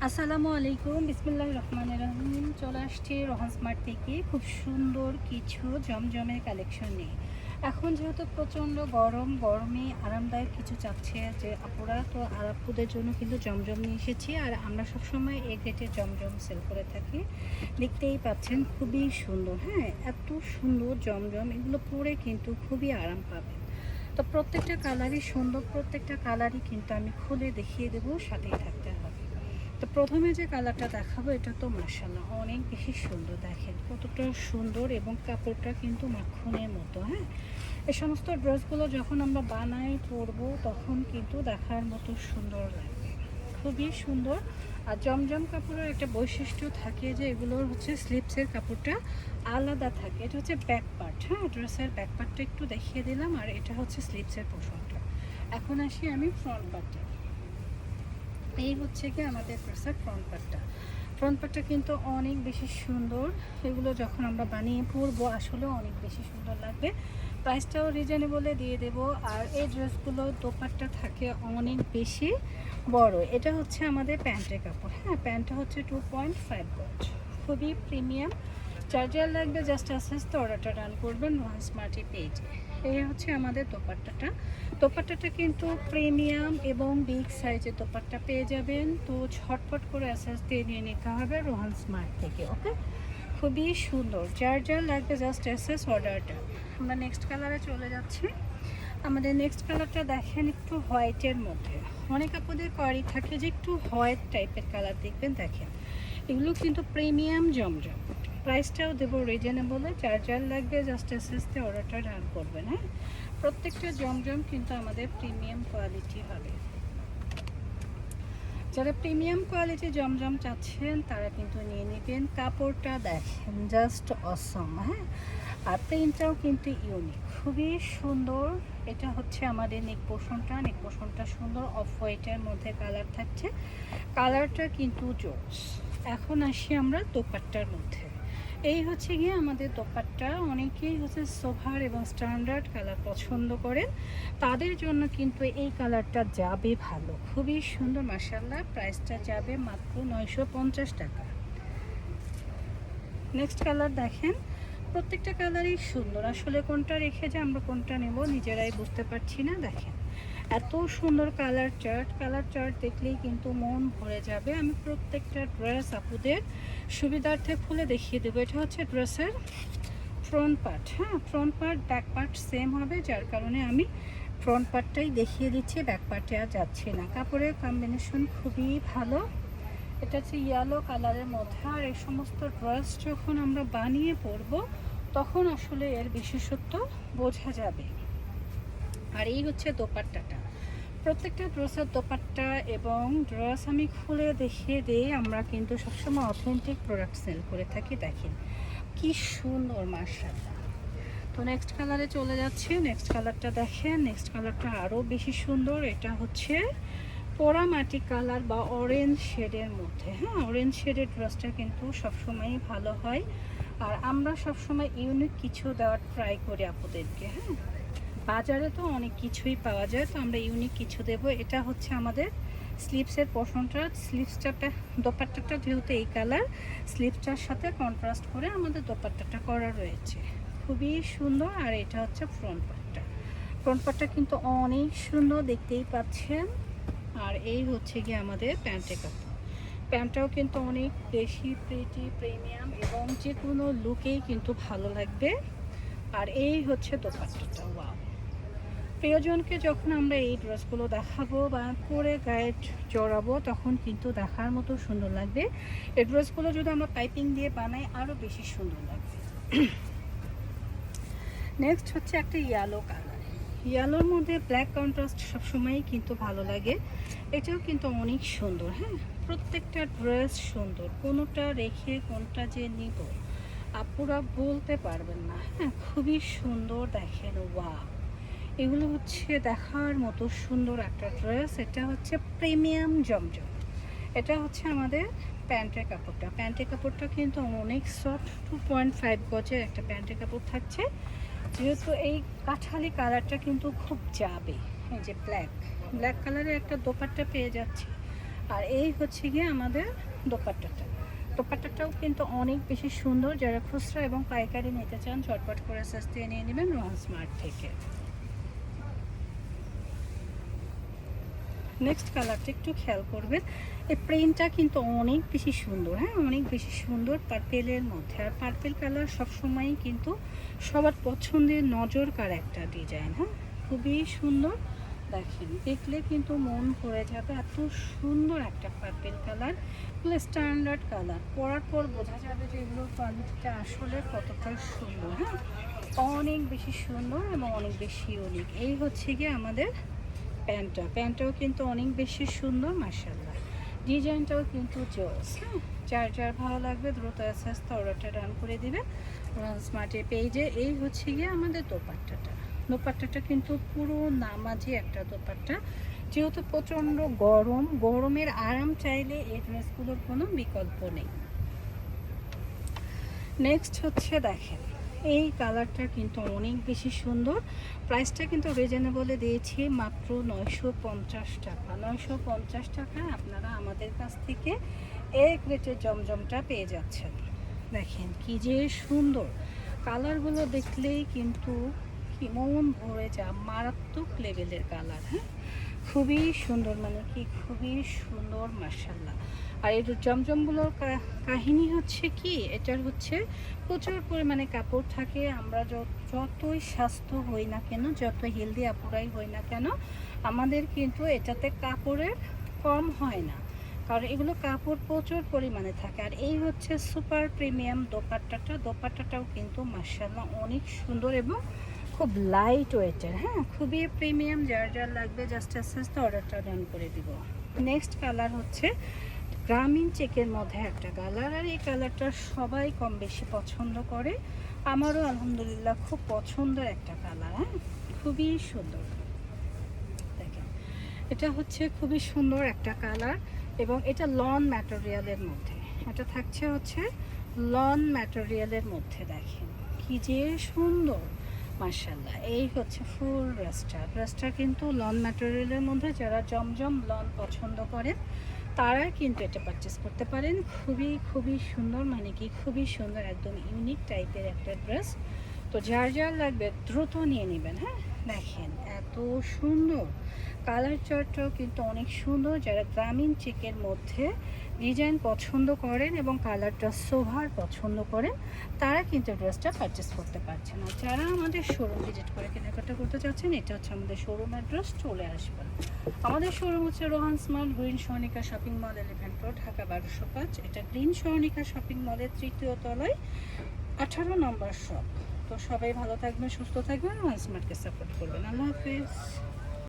আসসালামু আলাইকুম, বিসমিল্লাহির রহমানির রহিম। চলে আসছি রোহান স্মার্ট থেকে খুব সুন্দর কিছু জমজমের কালেকশন নিয়ে। এখন যেহেতু প্রচণ্ড গরমে আরামদায়ক কিছু চাচ্ছে যে আপুরা, তো আর আপুদের জন্য কিন্তু জমজম নিয়ে এসেছি। আর আমরা সবসময় এই রেটে জমজম সেল করে থাকি। দেখতেই পাচ্ছেন খুবই সুন্দর, হ্যাঁ, এত সুন্দর জমজম, এগুলো পরে কিন্তু খুবই আরাম পাবেন। তো প্রত্যেকটা কালারই সুন্দর, প্রত্যেকটা কালারই কিন্তু আমি খুলে দেখিয়ে দেবো, সাথেই থাকতে হবে। তো প্রথমে যে কালারটা দেখাবো এটা তো মাশাআল্লাহ অনেক বেশি সুন্দর, দেখেন কতটা সুন্দর এবং কাপড়টা কিন্তু মাখনের মতো। হ্যাঁ, এই সমস্ত ড্রেসগুলো যখন আমরা বানাই পরবো তখন কিন্তু দেখার মতো সুন্দর লাগবে, খুবই সুন্দর। আর জমজম কাপড়ের একটা বৈশিষ্ট্য থাকে যে এগুলোর হচ্ছে স্লিপসের কাপড়টা আলাদা থাকে। এটা হচ্ছে ব্যাক পার্ট, হ্যাঁ, ড্রেসের ব্যাক পার্টটা একটু দেখিয়ে দিলাম। আর এটা হচ্ছে স্লিপসের পোর্শনটা। এখন আসি আমি ফ্রন্ট পার্টে। এই হচ্ছে কি আমাদের ড্রেসের ফ্রন্ট পার্টটা কিন্তু অনেক বেশি সুন্দর। এগুলো যখন আমরা বানিয়ে পরবো আসলেও অনেক বেশি সুন্দর লাগবে। প্রাইসটাও রিজনেবলে দিয়ে দেব। আর এই ড্রেসগুলো দোপাট্টা থাকে অনেক বেশি বড়। এটা হচ্ছে আমাদের প্যান্টের কাপড়, হ্যাঁ, প্যান্টটা হচ্ছে 2.5 গজ, খুবই প্রিমিয়াম। চার্জার লাগবে, জাস্ট আস্তে আস্তে অর্ডারটা রান করবেন ওয়ান স্মার্টি পেজে। এই হচ্ছে আমাদের দোপাট্টাটা কিন্তু প্রিমিয়াম এবং বিগ সাইজের দোপাট্টা পেয়ে যাবেন। তো ঝটপট করে অ্যাসেস দিয়ে নিয়ে নিতে হবে রোহান স্মার্ট থেকে। ওকে, খুবই সুন্দর। যার লাগবে জাস্ট অ্যাসেস অর্ডারটা। আমরা নেক্সট কালারে চলে যাচ্ছি। আমাদের নেক্সট কালারটা দেখেন একটু হোয়াইটের মধ্যে। অনেক আপনাদের কোয়ারি থাকে যে একটু হোয়াইট টাইপের কালার দেখবেন, দেখেন এগুলো কিন্তু প্রিমিয়াম জমজম। প্রাইসটাও দেবো রিজনেবলে। যার লাগবে জাস্ট এসএসতে অর্ডারটা ডান করবেন। হ্যাঁ, প্রত্যেকটা জমজম কিন্তু আমাদের প্রিমিয়াম কোয়ালিটি হবে। যারা প্রিমিয়াম কোয়ালিটি জমজম চাচ্ছেন তারা কিন্তু নিয়ে নেবেন। কাপড়টা দেখেন জাস্ট অসম, হ্যাঁ, আর প্রিন্টটাও কিন্তু ইউনিক, খুবই সুন্দর। এটা হচ্ছে আমাদের নেক পোর্শনটা সুন্দর অফ হোয়াইটের মধ্যে কালার থাকছে। কালারটা কিন্তু জোস। এখন আসি আমরা দোপাট্টার মধ্যে। এই হচ্ছে গিয়ে আমাদের দোপাট্টা। অনেকেই হচ্ছে সোভার এবং স্ট্যান্ডার্ড কালার পছন্দ করেন, তাদের জন্য কিন্তু এই কালারটা যাবে ভালো, খুবই সুন্দর মাশাআল্লাহ। প্রাইসটা যাবে মাত্র 950 টাকা। নেক্সট কালার দেখেন, প্রত্যেকটা কালারই সুন্দর। আসলে কোনটা রেখে যে আমরা কোনটা নেব নিজেরাই বুঝতে পারছি না। দেখেন এত সুন্দর কালার চার্ট দেখলেই কিন্তু মন ভরে যাবে। আমি প্রত্যেকটা ড্রেস আপুদের সুবিধার্থে খুলে দেখিয়ে দেবো। এটা হচ্ছে ড্রেসের ফ্রন্ট পার্ট, হ্যাঁ, front part back part same হবে, যার কারণে আমি ফ্রন্ট পার্টটাই দেখিয়ে দিচ্ছি, ব্যাক পার্টে আর যাচ্ছি না। কাপড়ের কম্বিনেশন খুবই ভালো। এটা হচ্ছে ইয়েলো কালারের মধ্যে। আর এই সমস্ত ড্রেস যখন আমরা বানিয়ে পরবো তখন আসলে এর বিশেষত্ব বোঝা যাবে। আর এই হচ্ছে দোপাট্টাটা। প্রত্যেকটা ড্রেসের দোপাট্টা এবং ড্রেস আমি খুলে দেখিয়ে দিই। আমরা কিন্তু সবসময় অথেন্টিক প্রোডাক্ট সেল করে থাকি। দেখেন কি সুন্দর মাশাআল্লাহ। তো নেক্সট কালারে চলে যাচ্ছি। নেক্সট কালারটা দেখেন, নেক্সট কালারটা আরও বেশি সুন্দর। এটা হচ্ছে পোড়ামাটি কালার বা অরেঞ্জ শেডের মধ্যে, হ্যাঁ, অরেঞ্জ শেডের ড্রেসটা কিন্তু সবসময়ই ভালো হয়। আর আমরা সবসময় ইউনিক কিছু দেওয়ার ট্রাই করি আপুদেরকে। হ্যাঁ, বাজারে তো অনেক কিছুই পাওয়া যায়, তো আমরা ইউনিক কিছু দেব। এটা হচ্ছে আমাদের স্লিপসের পোর্শনটা। স্লিপসটা দোপাট্টাটা যেহেতু এই কালার, স্লিপসটার সাথে কন্ট্রাস্ট করে আমাদের দোপাট্টাটা করা রয়েছে, খুবই সুন্দর। আর এটা হচ্ছে ফ্রন্ট পার্টটা কিন্তু অনেক সুন্দর, দেখতেই পাচ্ছেন। আর এই হচ্ছে গিয়ে আমাদের প্যান্টের কাপড়। প্যান্টটাও কিন্তু অনেক বেশি প্রিমিয়াম এবং যে কোনো লুকেই কিন্তু ভালো লাগবে। আর এই হচ্ছে দোপাট্টাটা। ওয়াও, প্রিয়জনকে যখন আমরা এই ড্রেসগুলো দেখাবো বা পরে গায়ে জড়াবো তখন কিন্তু দেখার মতো সুন্দর লাগবে। এই ড্রেসগুলো যদি আমরা পাইপিং দিয়ে বানাই আরও বেশি সুন্দর লাগবে। নেক্সট হচ্ছে একটা ইয়েলো কালার। ইয়েলোর মধ্যে ব্ল্যাক কন্ট্রাস্ট সবসময়ই কিন্তু ভালো লাগে। এটাও কিন্তু অনেক সুন্দর। হ্যাঁ, প্রত্যেকটা ড্রেস সুন্দর, কোনোটা রেখে কোনটা যে নিব আপুরা বলতে পারবেন না। হ্যাঁ, খুবই সুন্দর। দেখেন ওয়াও, এগুলো হচ্ছে দেখার মতো সুন্দর একটা ড্রেস। এটা হচ্ছে প্রিমিয়াম জমজম। এটা হচ্ছে আমাদের প্যান্টের কাপড়টা কিন্তু অনেক সফট। 2.5 গজের একটা প্যান্টের কাপড় থাকছে। যেহেতু এই কাঠালি কালারটা কিন্তু খুব যাবে। এই যে ব্ল্যাক কালারের একটা দোপাট্টা পেয়ে যাচ্ছে। আর এই হচ্ছে গিয়ে আমাদের দোপাট্টাটা। দোপাট্টাটাও কিন্তু অনেক বেশি সুন্দর। যারা খুচরা এবং পাইকারি নিতে চান চটপট করে সস্তে নিয়ে নেবেন রোহান স্মার্ট থেকে। নেক্সট কালারটা একটু খেয়াল করবেন, এই প্রিন্টটা কিন্তু অনেক বেশি সুন্দর, হ্যাঁ অনেক বেশি সুন্দর পার্পেলের মধ্যে। আর পার্পেল কালার সবসময়ই কিন্তু সবার পছন্দের নজর কাড়া একটা ডিজাইন, হ্যাঁ খুবই সুন্দর। দেখেন দেখলে কিন্তু মন ভরে যাবে, এত সুন্দর একটা পার্পেল কালার, স্ট্যান্ডার্ড কালার। পরার পর বোঝা যাবে যে এগুলোর কোয়ালিটিটা আসলে কতটা সুন্দর, হ্যাঁ অনেক বেশি সুন্দর এবং অনেক বেশি ইউনিক। এই হচ্ছে গিয়ে আমাদের প্যান্টটাও কিন্তু অনেক বেশি সুন্দর মাশাআল্লাহ। ডিজাইনটাও কিন্তু জোস, হ্যাঁ যার যার ভালো লাগবে দ্রুত আস্তে আস্তে অর্ডারটা রান করে দিবে স্মার্টের পেজে। এই হচ্ছে গিয়ে আমাদের দোপাট্টাটা। দোপাট্টাটা কিন্তু পুরো নামাজি একটা দোপাট্টা, যেহেতু প্রচণ্ড গরম, গরমের আরাম চাইলে এই ড্রেসগুলোর কোনো বিকল্প নেই। নেক্সট হচ্ছে দেখেন এই কালারটা কিন্তু অনেক বেশি সুন্দর। প্রাইসটা কিন্তু রিজনেবলে দিয়েছি, মাত্র 950 টাকা। 950 টাকায় আপনারা আমাদের কাছ থেকে এক রেটের জমজমটা পেয়ে যাচ্ছেন। দেখেন কি যে সুন্দর কালারগুলো, দেখলেই কিন্তু কি মন ভরে যা, মারাত্মক লেভেলের কালার, হ্যাঁ খুবই সুন্দর, মানে কি খুবই সুন্দর মাশাআল্লাহ। আর এই জমজমগুলোর কাহিনী হচ্ছে কি, এটার হচ্ছে প্রচুর পরিমাণে কাপড় থাকে। আমরা যতই স্বাস্থ্য হই না কেন, যত হেলদি আপুরাই হই না কেন, আমাদের কিন্তু এটাতে কাপড়ের কম হয় না, কারণ এগুলো কাপড় প্রচুর পরিমাণে থাকে। আর এই হচ্ছে সুপার প্রিমিয়াম দোপাট্টাটা। দোপাট্টাটাও কিন্তু মাশাআল্লাহ অনেক সুন্দর এবং খুব লাইট ওয়েটের, হ্যাঁ খুবই প্রিমিয়াম। যার যার লাগবে জাস্ট আস্তে আস্তে অর্ডারটা ডান করে দিব। নেক্সট কালার হচ্ছে গ্রামীণ চেকের মধ্যে একটা কালার, আর এই কালারটা সবাই কম বেশি পছন্দ করে, আমারও আলহামদুলিল্লাহ খুব পছন্দের একটা কালার, হ্যাঁ খুবই সুন্দর। দেখেন এটা হচ্ছে খুবই সুন্দর একটা কালার, এবং এটা লন ম্যাটেরিয়ালের মধ্যে, এটা থাকছে হচ্ছে লন ম্যাটেরিয়ালের মধ্যে। দেখেন কি যে সুন্দর মাশাআল্লাহ। এই হচ্ছে ফুল ড্রেসটা কিন্তু লন ম্যাটেরিয়ালের মধ্যে। যারা জমজম লন পছন্দ করেন তারা কিন্তু এটা পারচেস করতে পারেন। খুবই খুবই সুন্দর, মানে কি খুবই সুন্দর, একদম ইউনিক টাইপের একটা ড্রেস। তো যার যার লাগবে দ্রুত নিয়ে নেবেন, হ্যাঁ দেখেন এত সুন্দর কালার চার্টটাও কিন্তু অনেক সুন্দর। যারা গ্রামীণ চেকের মধ্যে ডিজাইন পছন্দ করেন এবং কালারটা সোভার পছন্দ করেন তারা কিন্তু ড্রেসটা পারচেস করতে পারছেন। আর যারা আমাদের শোরুম ভিজিট করে কেনাকাটা করতে চাচ্ছেন, এটা হচ্ছে আমাদের শোরুম অ্যাড্রেস, চলে আসবেন। আমাদের শোরুম হচ্ছে Rohan smart, green Swarnika shopping mall, elephant road, Dhaka 1205। এটা গ্রিন সর্ণিকা শপিং মলের 3য় তলায় 18 নম্বর শপ। তো সবাই ভালো থাকবেন, সুস্থ থাকবেন, রোহান স্মার্টকে সাপোর্ট করবেন। আল্লাহ হাফেজ।